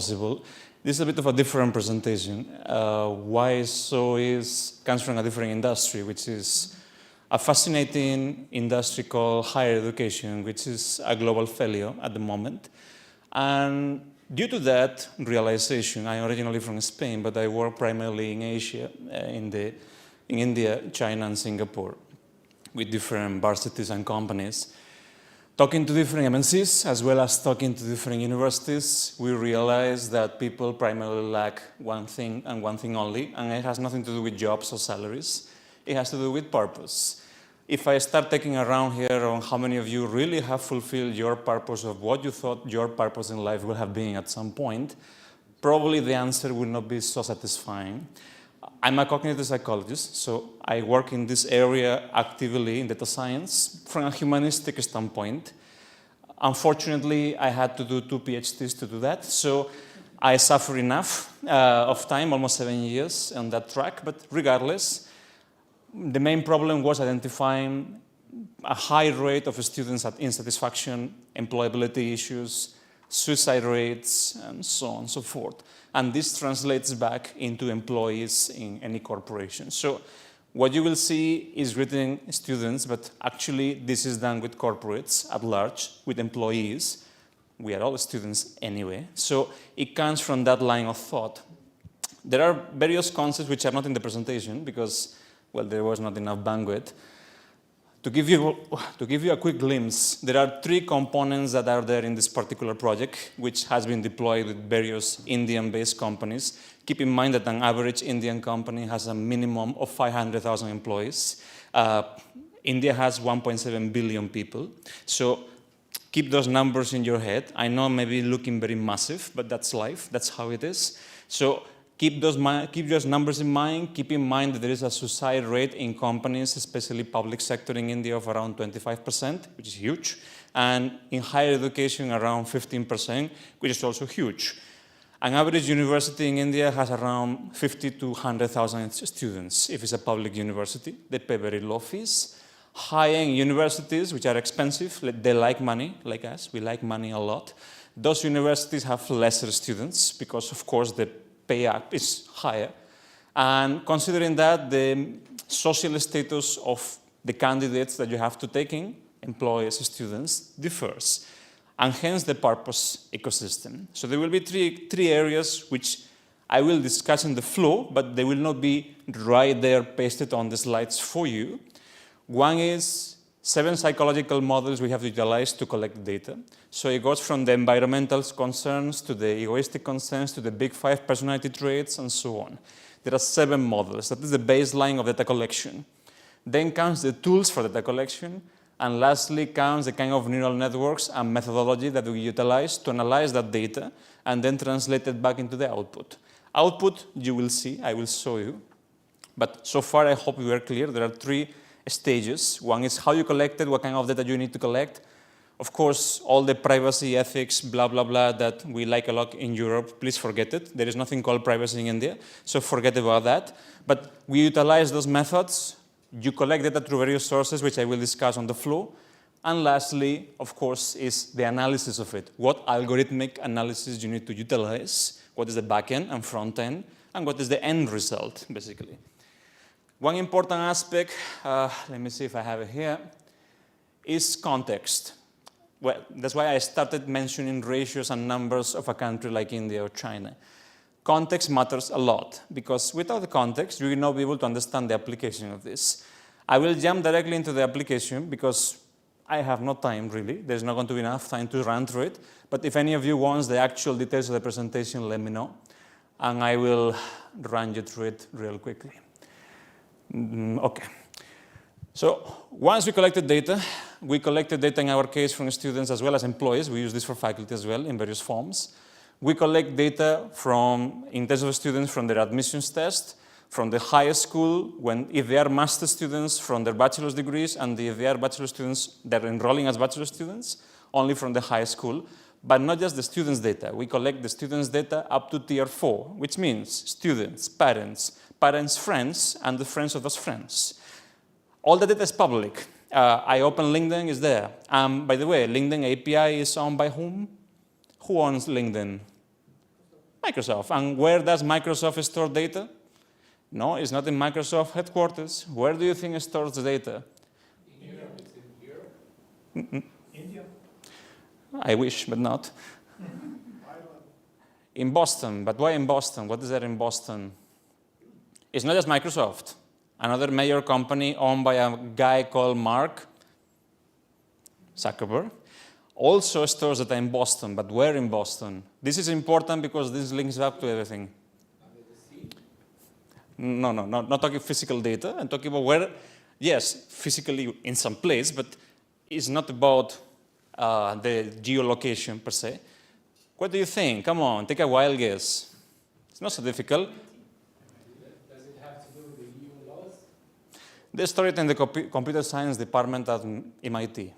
possible. This is a bit of a different presentation. Why so comes from a different industry, which is a fascinating industry called higher education, which is a global failure at the moment. And due to that realization, I'm originally from Spain, but I work primarily in Asia, in India, China, and Singapore, with different varsities and companies. Talking to different MNCs, as well as talking to different universities, we realize that people primarily lack one thing and one thing only, and it has nothing to do with jobs or salaries. It has to do with purpose. If I start taking around here on how many of you really have fulfilled your purpose of what you thought your purpose in life would have been at some point, probably the answer will not be so satisfying. I'm a cognitive psychologist, so I work in this area actively in data science from a humanistic standpoint. Unfortunately, I had to do 2 PhDs to do that, so I suffer enough of time, almost 7 years on that track, but regardless, the main problem was identifying a high rate of students at insatisfaction, employability issues, suicide rates, and so on and so forth. And this translates back into employees in any corporation. So what you will see is written students, but actually this is done with corporates at large, with employees. We are all students anyway. So it comes from that line of thought. There are various concepts which are not in the presentation because, well, there was not enough bandwidth. To give you a quick glimpse, there are 3 components that are there in this particular project, which has been deployed with various Indian-based companies. Keep in mind that an average Indian company has a minimum of 500,000 employees. India has 1.7 billion people. So keep those numbers in your head. I know maybe looking very massive, but that's life. That's how it is. So keep those numbers in mind. Keep in mind that there is a suicide rate in companies, especially public sector in India, of around 25%, which is huge. And in higher education, around 15%, which is also huge. An average university in India has around 50 to 100,000 students, if it's a public university. They pay very low fees. High-end universities, which are expensive, they like money, like us. We like money a lot. Those universities have lesser students because, of course, the pay up is higher. And considering that, the social status of the candidates that you have to take in, employees, students, differs. And hence the purpose ecosystem. So there will be three areas which I will discuss in the flow, but they will not be right there pasted on the slides for you. One is 7 psychological models we have utilized to collect data. So it goes from the environmental concerns to the egoistic concerns to the big 5 personality traits and so on. There are 7 models. That is the baseline of data collection. Then comes the tools for data collection. And lastly comes the kind of neural networks and methodology that we utilize to analyze that data and then translate it back into the output. Output, you will see, I will show you. But so far, I hope we were clear. There are 3 stages. One is how you collect it, what kind of data you need to collect. Of course, all the privacy, ethics, blah, blah, blah that we like a lot in Europe, please forget it. There is nothing called privacy in India, so forget about that. But we utilize those methods. You collect data through various sources, which I will discuss on the flow. And lastly, of course, is the analysis of it. What algorithmic analysis you need to utilize, what is the back end and front end, and what is the end result, basically. One important aspect, let me see if I have it here, is context. Well, that's why I started mentioning ratios and numbers of a country like India or China. Context matters a lot, because without the context, you will not be able to understand the application of this. I will jump directly into the application, because I have no time, really. There's not going to be enough time to run through it. But if any of you wants the actual details of the presentation, let me know, and I will run you through it real quickly. Okay. So once we collected data in our case from students as well as employees. We use this for faculty as well in various forms. We collect data from, in terms of students, from their admissions test, from the high school, if they are master students, from their bachelor's degrees, and if they are bachelor students, they're enrolling as bachelor students, only from the high school. But not just the students' data. We collect the students' data up to tier 4, which means students, parents, friends, and the friends of those friends. All the data is public. I open LinkedIn, is there. By the way, LinkedIn API is owned by whom? Who owns LinkedIn? Microsoft. And where does Microsoft store data? No, it's not in Microsoft headquarters. Where do you think it stores the data? In Europe. It's in Europe. India. I wish, but not. In Boston. But why in Boston? What is there in Boston? It's not just Microsoft. Another major company owned by a guy called Mark Zuckerberg also stores data in Boston. But where in Boston? This is important because this links up to everything. Under the sea? No, not talking physical data. I'm talking about where, yes, physically in some place, but it's not about the geolocation per se. What do you think? Come on, take a wild guess. It's not so difficult. Does it have to do with the EU laws? They store it in the computer science department at MIT.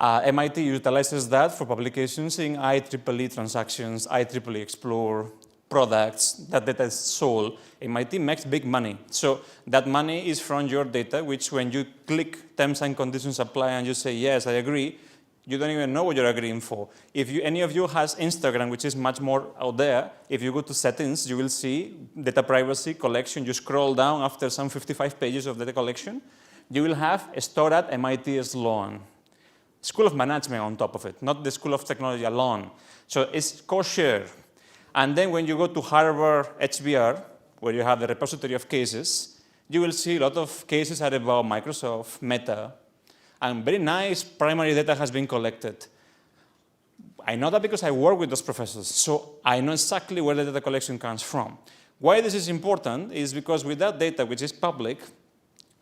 MIT utilizes that for publications in IEEE transactions, IEEE Explore, products. That data is sold. MIT makes big money. So that money is from your data, which when you click terms and conditions apply and you say, yes, I agree, you don't even know what you're agreeing for. If any of you has Instagram, which is much more out there, if you go to settings, you will see data privacy collection. You scroll down after some 55 pages of data collection, you will have stored at MIT Sloan. School of Management on top of it, not the School of Technology alone. So it's co-share. And then when you go to Harvard HBR, where you have the repository of cases, you will see a lot of cases are about Microsoft, Meta, and very nice primary data has been collected. I know that because I work with those professors, so I know exactly where the data collection comes from. Why this is important is because with that data, which is public,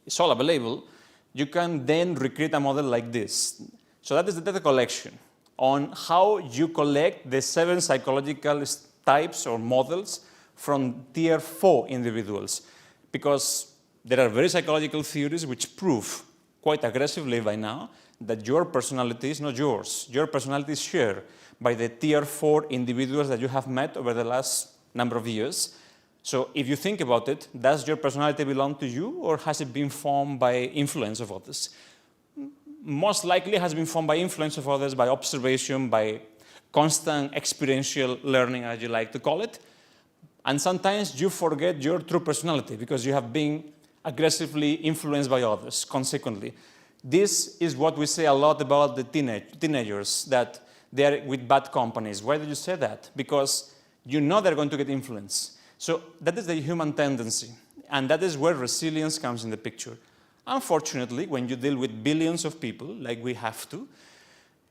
it's all available, you can then recreate a model like this. So that is the data collection on how you collect the 7 psychological types or models from tier 4 individuals. Because there are very psychological theories which prove quite aggressively by now that your personality is not yours. Your personality is shared by the tier 4 individuals that you have met over the last number of years. So if you think about it, does your personality belong to you or has it been formed by influence of others? Most likely it has been formed by influence of others, by observation, by constant experiential learning, as you like to call it. And sometimes you forget your true personality because you have been aggressively influenced by others, consequently. This is what we say a lot about the teenagers, that they are with bad companies. Why did you say that? Because you know they're going to get influenced. So that is the human tendency, and that is where resilience comes in the picture. Unfortunately, when you deal with billions of people, like we have to,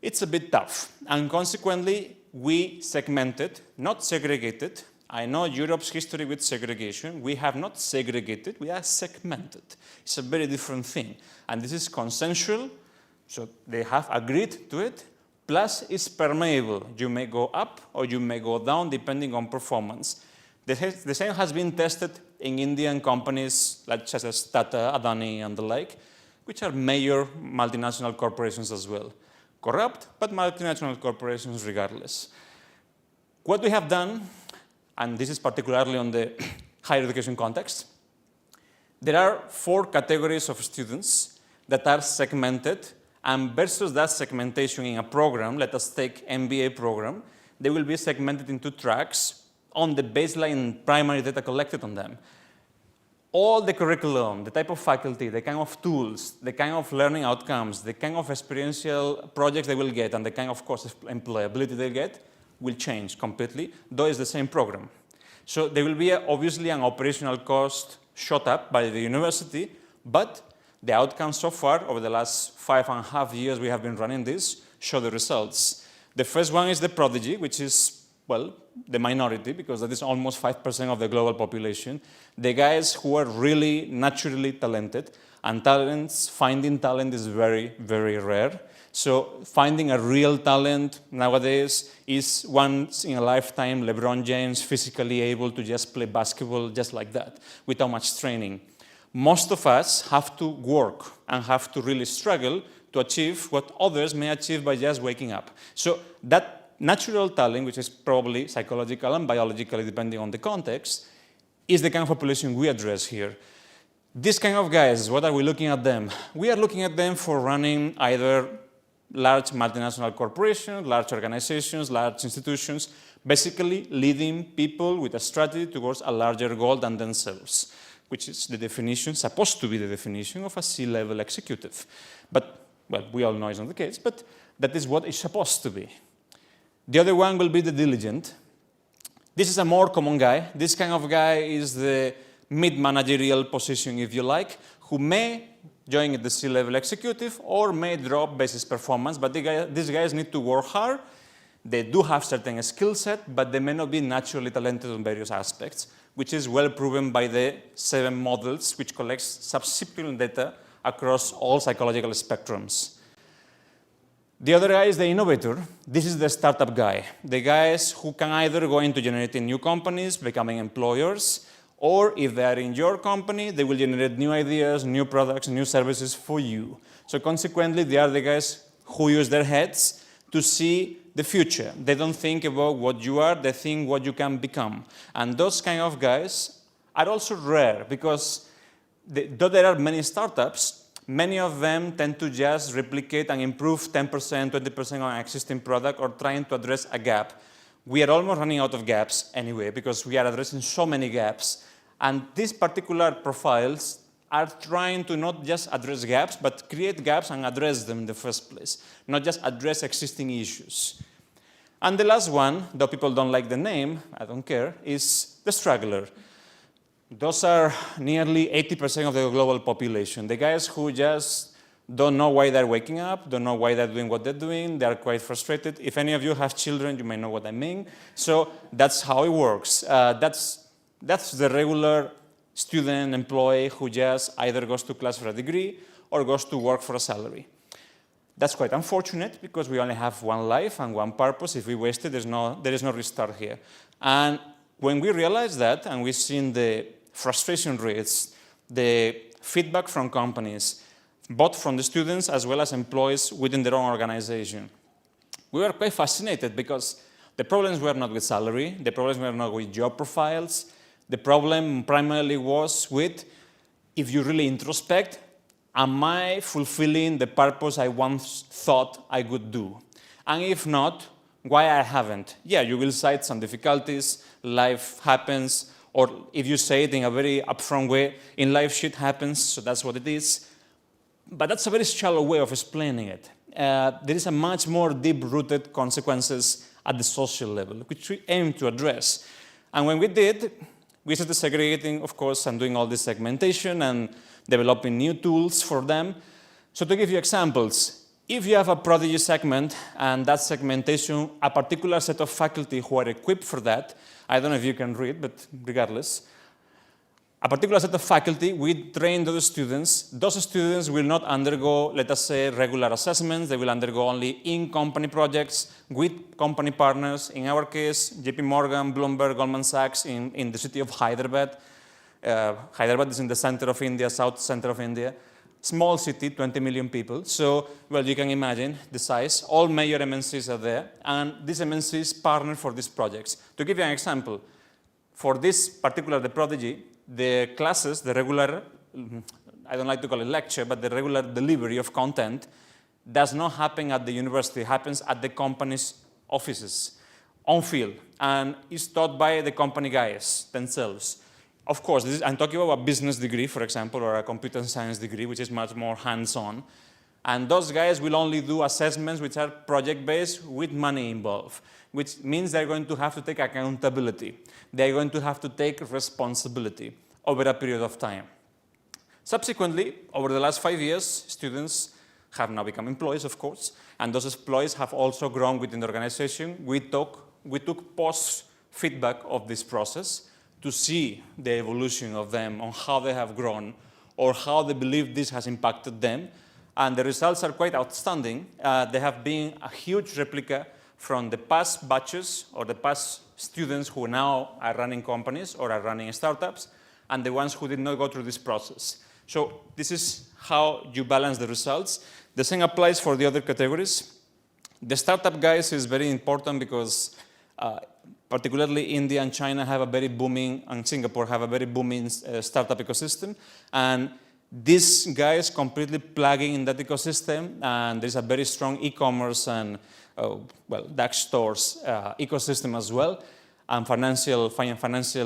it's a bit tough. And consequently, we segmented, not segregated. I know Europe's history with segregation. We have not segregated, we are segmented. It's a very different thing. And this is consensual, so they have agreed to it, plus it's permeable. You may go up or you may go down depending on performance. The same has been tested in Indian companies like such as Tata, Adani, and the like, which are major multinational corporations as well. Corrupt, but multinational corporations regardless. What we have done, and this is particularly on the higher education context, there are 4 categories of students that are segmented, and versus that segmentation in a program, let us take MBA program, they will be segmented into tracks on the baseline primary data collected on them. All the curriculum, the type of faculty, the kind of tools, the kind of learning outcomes, the kind of experiential projects they will get, and the kind of course employability they get will change completely, though it's the same program. So there will be obviously an operational cost shot up by the university, but the outcomes so far over the last 5.5 years we have been running this show the results. The first one is the prodigy, which is, well, the minority, because that is almost 5% of the global population. The guys who are really naturally talented, and finding talent is very, very rare. So finding a real talent nowadays is once in a lifetime. LeBron James physically able to just play basketball just like that, without much training. Most of us have to work and have to really struggle to achieve what others may achieve by just waking up. So that natural talent, which is probably psychological and biologically, depending on the context, is the kind of population we address here. This kind of guys, what are we looking at them? We are looking at them for running either large multinational corporations, large organizations, large institutions, basically leading people with a strategy towards a larger goal than themselves, which is the definition, supposed to be the definition of a C-level executive. But, well, we all know it's not the case, but that is what it's supposed to be. The other one will be the diligent. This is a more common guy. This kind of guy is the mid-managerial position, if you like, who may join the C-level executive or may drop basis performance, but these guys need to work hard. They do have certain skill set, but they may not be naturally talented on various aspects, which is well proven by the 7 models, which collects subscription data across all psychological spectrums. The other guy is the innovator. This is the startup guy. The guys who can either go into generating new companies, becoming employers, or if they are in your company, they will generate new ideas, new products, new services for you. So consequently, they are the guys who use their heads to see the future. They don't think about what you are, they think what you can become. And those kind of guys are also rare because though there are many startups, many of them tend to just replicate and improve 10%, 20% on an existing product or trying to address a gap. We are almost running out of gaps anyway because we are addressing so many gaps. And these particular profiles are trying to not just address gaps, but create gaps and address them in the first place, not just address existing issues. And the last one, though people don't like the name, I don't care, is the straggler. Those are nearly 80% of the global population. The guys who just don't know why they're waking up, don't know why they're doing what they're doing, they're quite frustrated. If any of you have children, you may know what I mean. So that's how it works. That's the regular student, employee who just either goes to class for a degree or goes to work for a salary. That's quite unfortunate because we only have one life and one purpose. If we waste it, there is no restart here. And when we realize that, and we've seen the frustration rates, the feedback from companies, both from the students as well as employees within their own organization, we were quite fascinated because the problems were not with salary, the problems were not with job profiles, the problem primarily was with, if you really introspect, am I fulfilling the purpose I once thought I would do? And if not, why I haven't? Yeah, you will cite some difficulties, life happens, or if you say it in a very upfront way, in life shit happens, so that's what it is. But that's a very shallow way of explaining it. There is a much more deep-rooted consequences at the social level, which we aim to address. And when we did, we started segregating, of course, and doing all this segmentation and developing new tools for them. So to give you examples, if you have a prodigy segment and that segmentation, a particular set of faculty who are equipped for that, I don't know if you can read, but regardless, a particular set of faculty, we train those students. Those students will not undergo, let us say, regular assessments. They will undergo only in-company projects with company partners. In our case, JP Morgan, Bloomberg, Goldman Sachs in the city of Hyderabad. Hyderabad is in the center of India, south center of India. Small city, 20 million people. So, well, you can imagine the size. All major MNCs are there. And these MNCs partner for these projects. To give you an example, for this particular, the prodigy, the classes, the regular, I don't like to call it lecture, but the regular delivery of content does not happen at the university. It happens at the company's offices, on field, and is taught by the company guys themselves. Of course, I'm talking about a business degree, for example, or a computer science degree, which is much more hands-on. And those guys will only do assessments which are project-based with money involved, which means they're going to have to take accountability. They're going to have to take responsibility over a period of time. Subsequently, over the last 5 years, students have now become employees, of course, and those employees have also grown within the organization. We took post-feedback of this process to see the evolution of them, on how they have grown, or how they believe this has impacted them. And the results are quite outstanding. They have been a huge replica from the past batches or the past students who now are running companies or are running startups, and the ones who did not go through this process. So this is how you balance the results. The same applies for the other categories. The startup guys is very important because particularly India and China have a very booming, and Singapore have a very booming startup ecosystem. And This guy is completely plugging in that ecosystem, and there's a very strong e-commerce and, DAX stores ecosystem as well, and financial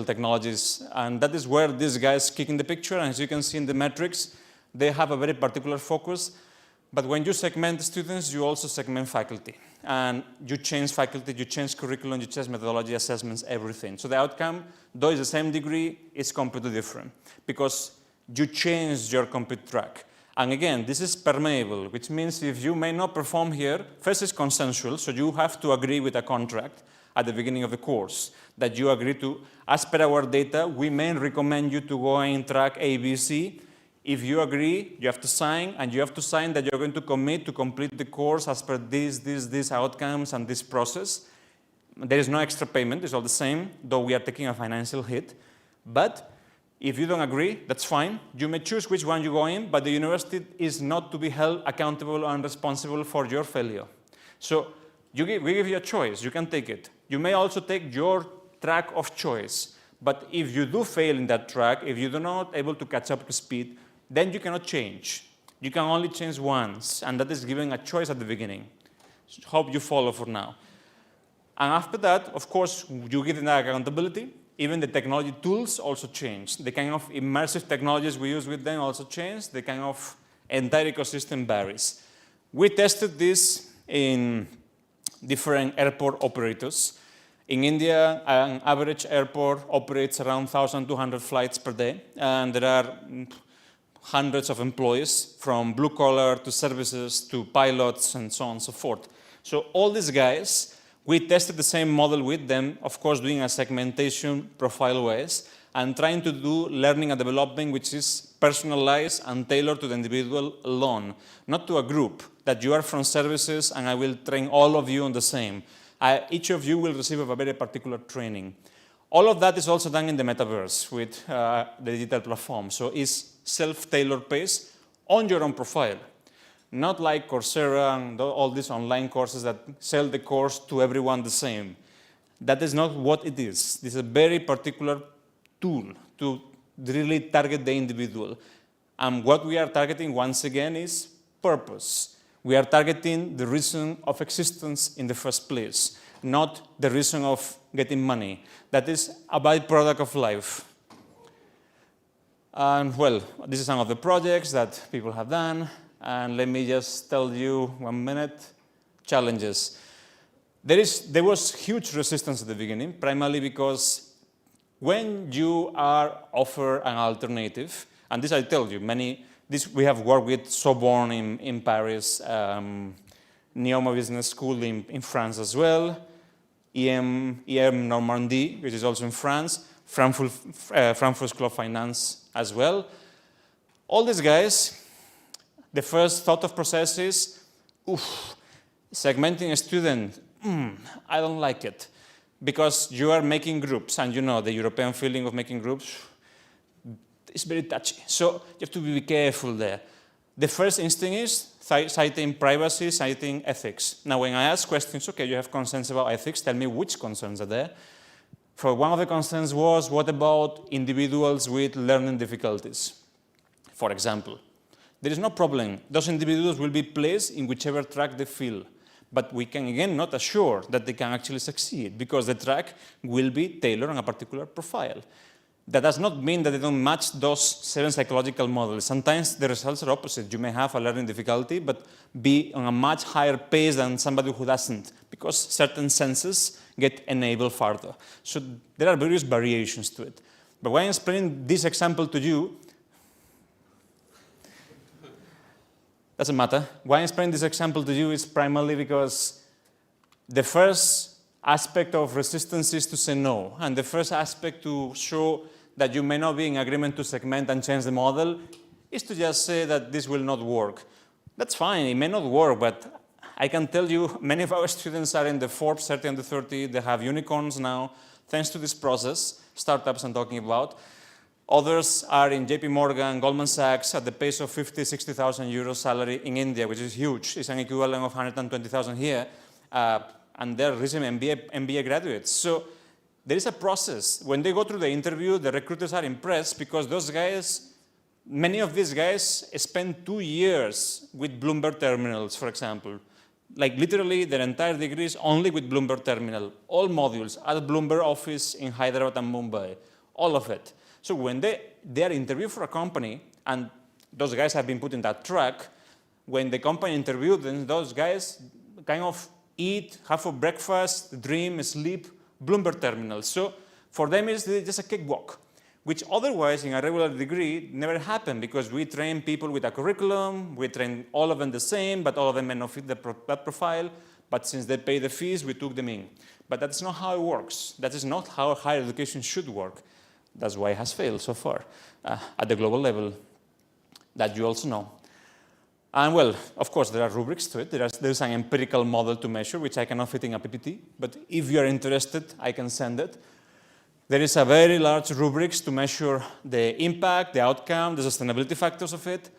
technologies. And that is where these guys kick in the picture. And as you can see in the metrics, they have a very particular focus. But when you segment students, you also segment faculty. And you change faculty, you change curriculum, you change methodology, assessments, everything. So the outcome, though it's the same degree, is completely different because you change your compete track. And again, this is permeable, which means if you may not perform here, first it's consensual, so you have to agree with a contract at the beginning of the course that you agree to, as per our data, we may recommend you to go in track ABC. If you agree, you have to sign, and you have to sign that you're going to commit to complete the course as per these outcomes and this process. There is no extra payment, it's all the same, though we are taking a financial hit. But if you don't agree, that's fine. You may choose which one you go in, but the university is not to be held accountable and responsible for your failure. So we give you a choice, you can take it. You may also take your track of choice. But if you do fail in that track, if you're not able to catch up to speed, then you cannot change. You can only change once, and that is giving a choice at the beginning. So hope you follow for now. And after that, of course, you give them that accountability. Even the technology tools also change. The kind of immersive technologies we use with them also change. The kind of entire ecosystem varies. We tested this in different airport operators. In India, an average airport operates around 1,200 flights per day, and there are hundreds of employees, from blue collar to services to pilots and so on and so forth. So all these guys, we tested the same model with them, of course doing a segmentation profile-wise, and trying to do learning and development which is personalized and tailored to the individual alone, not to a group, that you are from services and I will train all of you on the same. Each of you will receive a very particular training. All of that is also done in the metaverse with the digital platform. So it's self-tailored pace on your own profile. Not like Coursera and all these online courses that sell the course to everyone the same. That is not what it is. This is a very particular tool to really target the individual. And what we are targeting, once again, is purpose. We are targeting the reason of existence in the first place, not the reason of getting money. That is a byproduct of life. And well, this is some of the projects that people have done. And let me just tell you 1 minute, challenges. There was huge resistance at the beginning, primarily because when you are offered an alternative, and this I tell you, we have worked with Sorbonne in Paris, Neoma Business School in France as well, EM Normandie, which is also in France, Frankfurt School of Finance as well. All these guys, the first thought of process is, segmenting a student, I don't like it. Because you are making groups, and you know the European feeling of making groups, it's very touchy. So you have to be careful there. The first instinct is citing privacy, citing ethics. Now, when I ask questions, okay, you have concerns about ethics, tell me which concerns are there. For one of the concerns was, what about individuals with learning difficulties? For example, there is no problem. Those individuals will be placed in whichever track they feel. But we can, again, not assure that they can actually succeed because the track will be tailored on a particular profile. That does not mean that they don't match those 7 psychological models. Sometimes the results are opposite. You may have a learning difficulty, but be on a much higher pace than somebody who doesn't, because certain senses get enabled further. So there are various variations to it. But when I explain this example to you, doesn't matter. Why I explain this example to you is primarily because the first aspect of resistance is to say no. And the first aspect to show that you may not be in agreement to segment and change the model is to just say that this will not work. That's fine, it may not work, but I can tell you many of our students are in the Forbes 30 under 30, they have unicorns now, thanks to this process, startups I'm talking about. Others are in JP Morgan, Goldman Sachs at the pace of 50, 60,000 euros salary in India, which is huge. It's an equivalent of 120,000 here. And they're recent MBA graduates. So there is a process. When they go through the interview, the recruiters are impressed because those guys, many of these guys spend 2 years with Bloomberg terminals, for example. Like literally their entire degrees only with Bloomberg terminal, all modules at the Bloomberg office in Hyderabad and Mumbai, all of it. So when they are interviewed for a company, and those guys have been put in that track, when the company interviewed them, those guys kind of eat, have for breakfast, dream, sleep, Bloomberg terminals. So for them it's just a cakewalk, which otherwise in a regular degree never happened, because we train people with a curriculum, we train all of them the same, but all of them may not fit that profile, but since they pay the fees, we took them in. But that's not how it works. That is not how higher education should work. That's why it has failed so far at the global level, that you also know. And well, of course, there are rubrics to it. There's an empirical model to measure, which I cannot fit in a PPT, but if you are interested, I can send it. There is a very large rubrics to measure the impact, the outcome, the sustainability factors of it.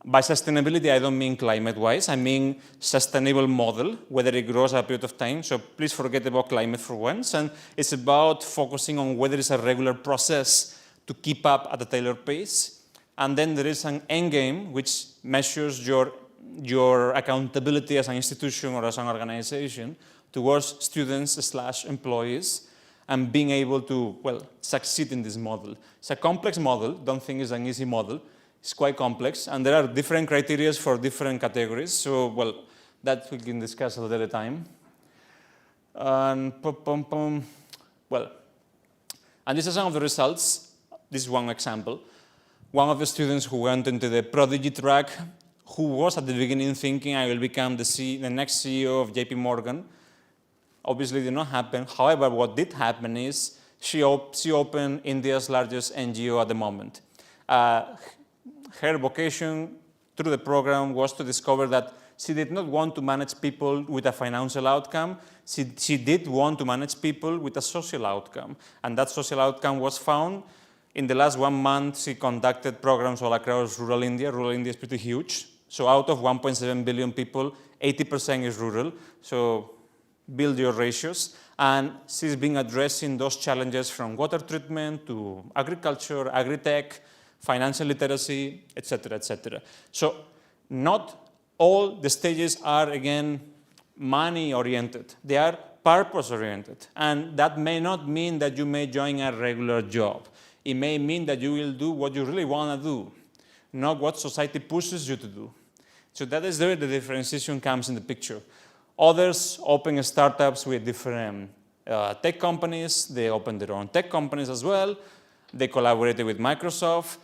By sustainability, I don't mean climate-wise. I mean sustainable model, whether it grows a period of time. So please forget about climate for once. And it's about focusing on whether it's a regular process to keep up at a tailored pace. And then there is an end game, which measures your accountability as an institution or as an organization towards students/employees, and being able to, well, succeed in this model. It's a complex model. Don't think it's an easy model. It's quite complex, and there are different criteria for different categories. So, well, that we can discuss at a time. And well, and these are some of the results. This is one example. One of the students who went into the prodigy track, who was at the beginning thinking, I will become the next CEO of JP Morgan, obviously did not happen. However, what did happen is she opened India's largest NGO at the moment. Her vocation through the program was to discover that she did not want to manage people with a financial outcome. She did want to manage people with a social outcome. And that social outcome was found. In the last 1 month, she conducted programs all across rural India. Rural India is pretty huge. So out of 1.7 billion people, 80% is rural. So build your ratios. And she's been addressing those challenges from water treatment to agriculture, agri-tech, financial literacy, etc., etc. So not all the stages are, again, money-oriented. They are purpose-oriented. And that may not mean that you may join a regular job. It may mean that you will do what you really want to do, not what society pushes you to do. So that is where the differentiation comes in the picture. Others open startups with different tech companies. They open their own tech companies as well. They collaborated with Microsoft.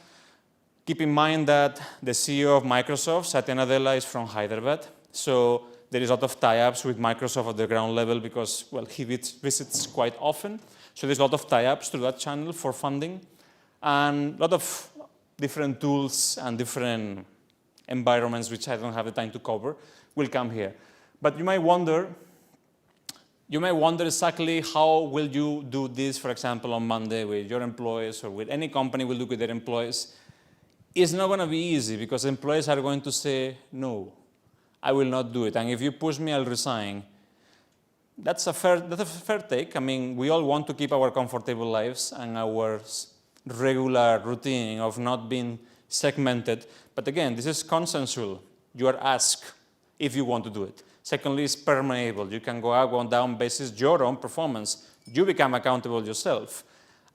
Keep in mind that the CEO of Microsoft, Satya Nadella, is from Hyderabad. So there is a lot of tie-ups with Microsoft at the ground level because, well, he visits quite often. So there's a lot of tie-ups through that channel for funding. And a lot of different tools and different environments, which I don't have the time to cover, will come here. But you might wonder exactly how will you do this, for example, on Monday with your employees or with any company will do with their employees. It's not going to be easy because employees are going to say, no, I will not do it. And if you push me, I'll resign. That's a fair take. I mean, we all want to keep our comfortable lives and our regular routine of not being segmented. But again, this is consensual. You are asked if you want to do it. Secondly, it's permeable. You can go up, go down basis your own performance. You become accountable yourself.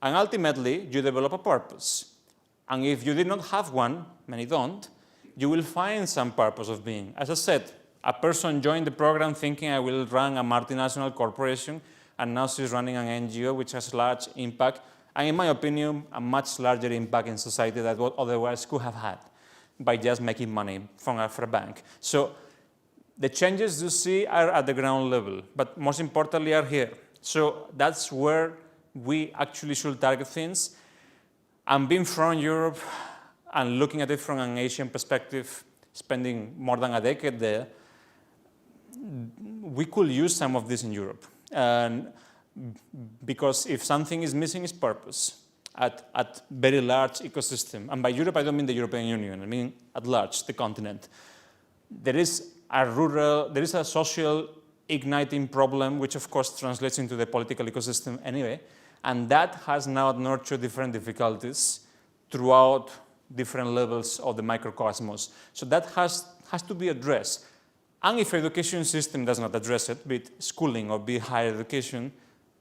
And ultimately, you develop a purpose. And if you did not have one, many don't, you will find some purpose of being. As I said, a person joined the program thinking I will run a multinational corporation, and now she's running an NGO which has large impact, and in my opinion, a much larger impact in society than what otherwise could have had by just making money from a bank. So the changes you see are at the ground level, but most importantly are here. So that's where we actually should target things. And being from Europe and looking at it from an Asian perspective, spending more than a decade there, we could use some of this in Europe. And because if something is missing, it's purpose at very large ecosystem. And by Europe, I don't mean the European Union. I mean at large, the continent. There is a social igniting problem, which of course translates into the political ecosystem anyway. And that has now nurtured different difficulties throughout different levels of the microcosmos. So that has to be addressed. And if education system does not address it, be it schooling or be it higher education,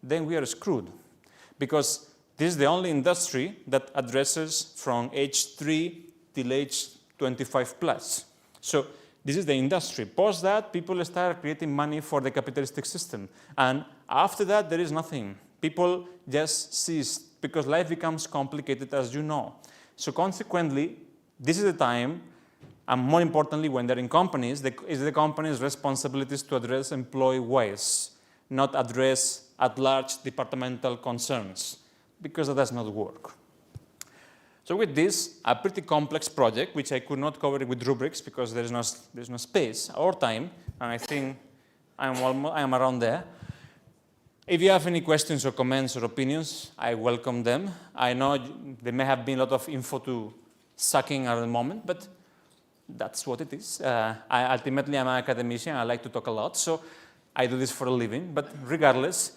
then we are screwed. Because this is the only industry that addresses from age 3 till age 25 plus. So this is the industry. Post that, people start creating money for the capitalistic system. And after that, there is nothing. People just cease because life becomes complicated, as you know. So consequently, this is the time, and more importantly, when they're in companies, it's the company's responsibilities to address employee waste, not address at large departmental concerns, because that does not work. So with this, a pretty complex project, which I could not cover with rubrics because there's no space or time, and I think I'm around there. If you have any questions or comments or opinions, I welcome them. I know there may have been a lot of info to suck in at the moment, but that's what it is. Ultimately, I'm an academician. I like to talk a lot, so I do this for a living. But regardless,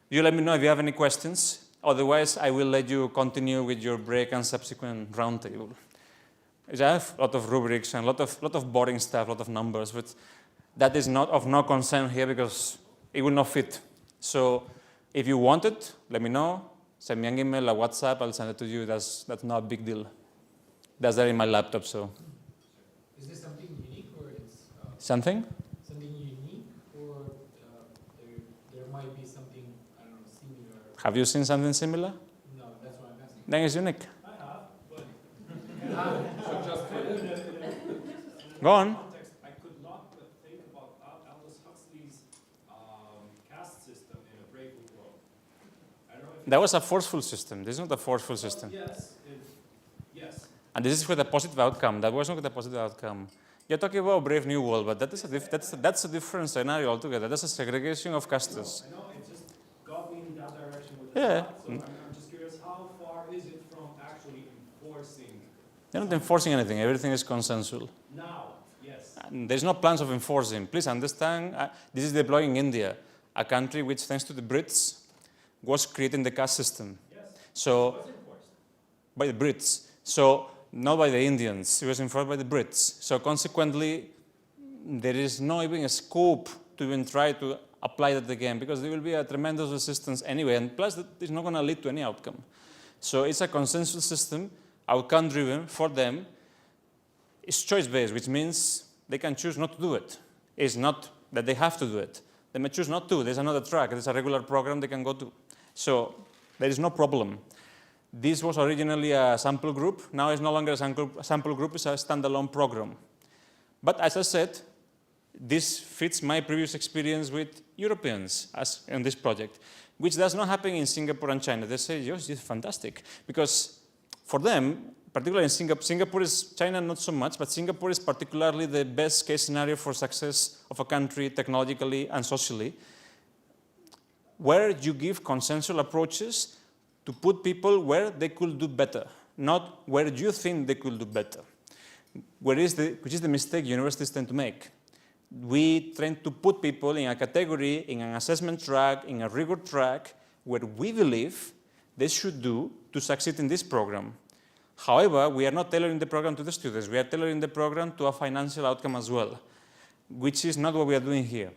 you let me know if you have any questions. Otherwise, I will let you continue with your break and subsequent roundtable. I have a lot of rubrics and a lot of boring stuff, a lot of numbers, but that is not of no concern here because it will not fit. So if you want it, let me know. Send me an email, a WhatsApp, I'll send it to you. That's not a big deal. That's there in my laptop, so. Is this something unique or it's Something? something unique or there might be something, I don't know, similar? Have you seen something similar? No, that's what I'm asking. Then it's unique. I have, but so just for Go on. Context, I could not but think about Aldous Huxley's caste system in A Brave New World. I don't know if That was a forceful system. This is not a forceful system. yes, yes. And this is with a positive outcome. That was not with a positive outcome. You're talking about Brave New World, but that is that's a different scenario altogether. That's a segregation of castes. I know it just got me in that direction with Yeah. the thought, so I'm just curious, how far is it from actually enforcing? You're not enforcing anything. Everything is consensual. Now, yes. And there's no plans of enforcing. Please understand, this is deployed in India, a country which, thanks to the Brits, was creating the caste system. Yes. So, Was enforced. by the Brits. So, not by the Indians. It was enforced by the Brits. So, consequently, there is no even a scope to even try to apply that again because there will be a tremendous resistance anyway. And plus, it's not going to lead to any outcome. So, it's a consensus system, outcome-driven for them. It's choice-based, which means they can choose not to do it. It's not that they have to do it. They may choose not to. There's another track. There's a regular program they can go to. So there is no problem. This was originally a sample group. Now it's no longer a sample group. It's a standalone program. But as I said, this fits my previous experience with Europeans as in this project, which does not happen in Singapore and China. They say, yes, this is fantastic. Because for them, particularly in Singapore is China not so much, but Singapore is particularly the best case scenario for success of a country technologically and socially, where you give consensual approaches to put people where they could do better, not where you think they could do better, which is the mistake universities tend to make. We tend to put people in a category, in an assessment track, in a rigor track, where we believe they should do to succeed in this program. However, we are not tailoring the program to the students. We are tailoring the program to a financial outcome as well, which is not what we are doing here.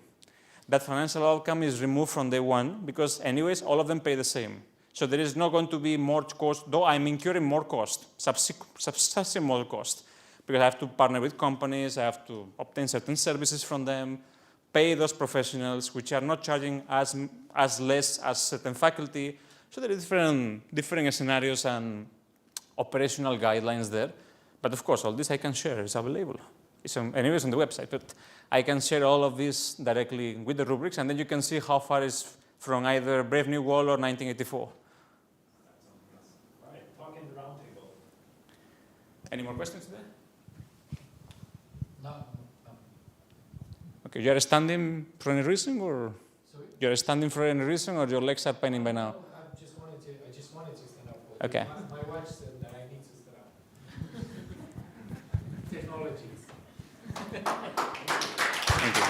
That financial outcome is removed from day one because anyways, all of them pay the same. So there is not going to be more cost, though I'm incurring more cost, substantial more cost, because I have to partner with companies, I have to obtain certain services from them, pay those professionals, which are not charging as less as certain faculty. So there are different scenarios and operational guidelines there. But of course, all this I can share, it's available. It's anyways on the website, but I can share all of this directly with the rubrics, and then you can see how far it's from either Brave New World or 1984. All right, talk in the roundtable. Any more questions today? No. Okay, you are standing for any reason, or Sorry? you are standing for any reason, or your legs are paining by now? No, I just wanted to stand up. Okay. My wife said that I need to stand up. Technologies. Thank you.